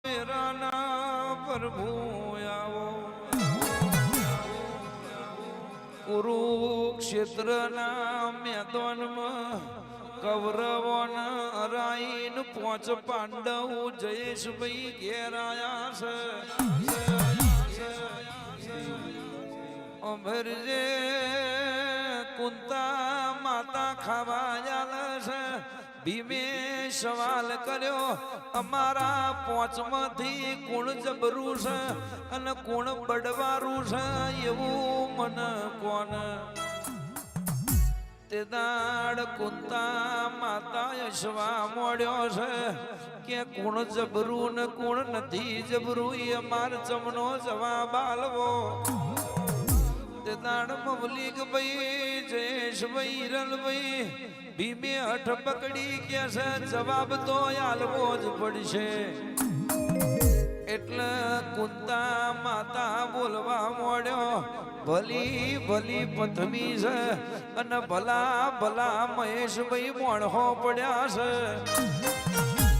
પ્રભુ આવો કુરુક્ષેત્રના મેદાનમાં કૌરવોના હરાઈન પોચ પાંડવ જયેશભાઈ ઘેર આયા છે અમરજે કુંતા માતા ખાવા આયા છે ભીમે સવાલ કર્યો અમારા પોચમાંથી કોણ જબરું છે અને કોણ બડવારું છે એવું મને કોણ તે દાડ કુંતા માતા યશવા મોડ્યો છે કે કોણ જબરું ને કોણ નથી જબરું એ અમાર ચમનો જવાબ આલવો તે દાડ મવલીક ભાઈ જયેશભાઈ હિરલભાઈ ભીમે હઠ પકડી કે છે જવાબ તો આલવો જ પડશે એટલે કુંતા માતા બોલવા મોડ્યો ભલી ભલી પથમી છે અને ભલા ભલા મહેશભાઈ મોણહો પડ્યા છે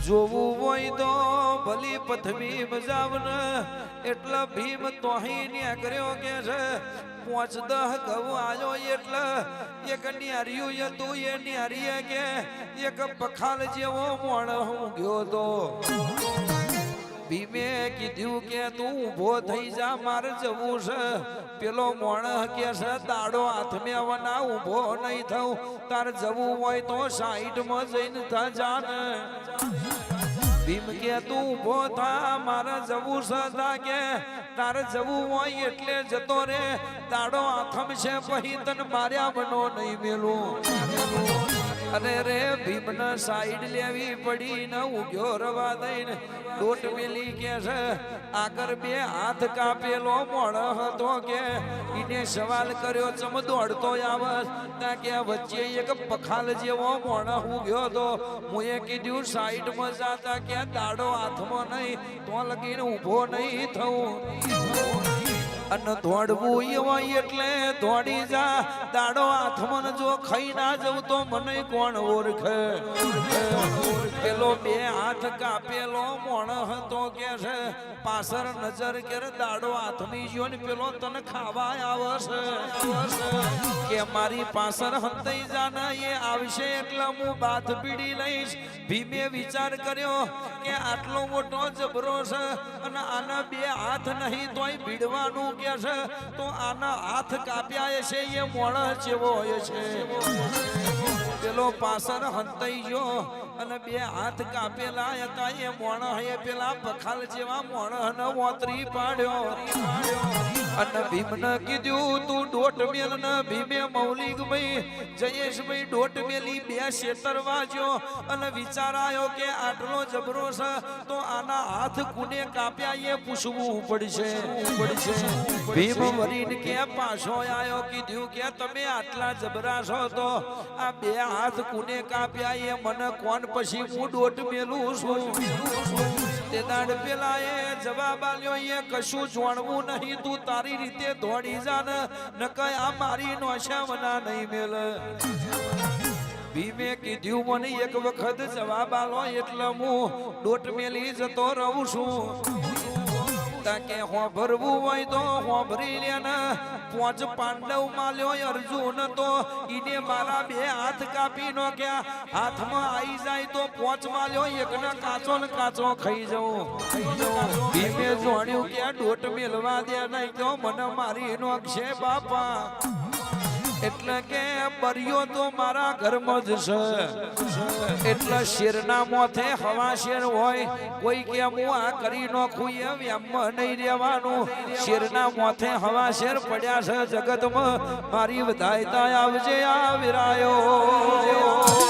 જોવું હોય તો ભલી પથમી બજાવને એટલે ભીમ તોહી કર્યો કે છે 5-10 ઘઉં આવ્યો એટલે એક ન્યાર્યું હતું એ ન્યારીએ કે એક પખાલ જેવો મોણ હું ગયો તો ભીમે કીધું કે તું ઊભો થઈ જા મારે જવું છે પેલો મોણ કે છે દાડો હાથમાં વના ઊભો નહીં થવું તાર જવું હોય તો સાઈડમાં જઈને થા જા ને ભીમ કે તું ઊભો થા મારે જવું છે તા કે તારે જવું હોય એટલે જતો રે દાડો આથમ છે પછી તને માર્યા બનો નહીં મેલું અરે રે ભીમને સાઈડ લેવી પડી ને ઉગ્યો રવા દઈને દોટ મેલી કે છે આગળ 2 હાથ કાપેલો મોણ હતો કે એને સવાલ કર્યો ચમ દોડતો આવસ ત્યાં કે વચ્ચે એક પખાલ જેવો મોણ ઉગ્યો તો મુએ કીધું સાઈડમાં જાતા કે દાડો હાથમાં નહીં તો લગીને ઊભો નહીં થવું અને દોડવું હોય એટલે દોડી જા દાડો હાથમાં જો ખાઈ ના જવું તો મને કોણ ઓળખે પેલો 2 હાથ કાપેલો મોણ હતો કે છે પાછળ નજર કરે દાડો હાથની જો ને પેલો તને ખાવા આવશે કે મારી પાછળ હંતાઈ જાના એ આવશે એટલે હું બાથ પીડી લઈશ ભીમે વિચાર કર્યો કે આટલો મોટો જબરો છે અને આના 2 હાથ નહીં તોય ભીડવાનું કે છે તો આના હાથ કાપ્યા છે એ મોણ જેવો હોય છે પેલો પાછળ હંતાઈ ગયો અને 2 હાથ કાપેલા હતા એ મોણ હે પેલા પખાલ જેવા મોણ ને ઓતરી પાડ્યો અને ભીમને કીધું તું દોટ મેલ ને ભીમે મૌલિક ભાઈ જયેશભાઈ દોટ મેલી 2 શેતર વાજ્યો અને વિચાર આવ્યો કે આટલો જબરો છે તો આના હાથ કુને કાપ્યા એ પૂછવું પડશે ભીમ વરીને કે પાછો આવ્યો કીધું કે તમે આટલા જબરા છો તો આ 2 હાથ કુને કાપ્યા એ મને કોણ પછી હું દોટ મેલું છું તે દાડ પેલા એ જવાબ આલ્યો એ કશું જોણવું નહીં તું તારી રીતે દોડી જા ને નકય આ મારી નોશાવના નહીં મેલ ભીમે કીધું મને એક વખત જવાબ આલો એટલે હું દોટ મેલી જતો રહું છું તાકે હોભરવું હોય તો હોભરી લે ને 5 પાંડવ માલ્યો અર્જુન તો ઈને મારા 2 હાથ કાપી નો કે હાથમાં આવી જાય તો 5 માલ્યો એકના કાચો ને કાચો ખાઈ જવું ભીમે જોડ્યું કે દોટ મેલવા દે નહીં તો મને મારી નો છે બાપા એટલે કે બરિયો તો મારા ઘરમાં જ છે એટલે શેરના મોથે હવા શેર હોય કોઈ કે હું આ કરી નોખું એમ નહીં રહેવાનું શેરના મોથે હવા શેર પડ્યા છે જગતમાં મારી વધાયતા આવજે આ વિરાયો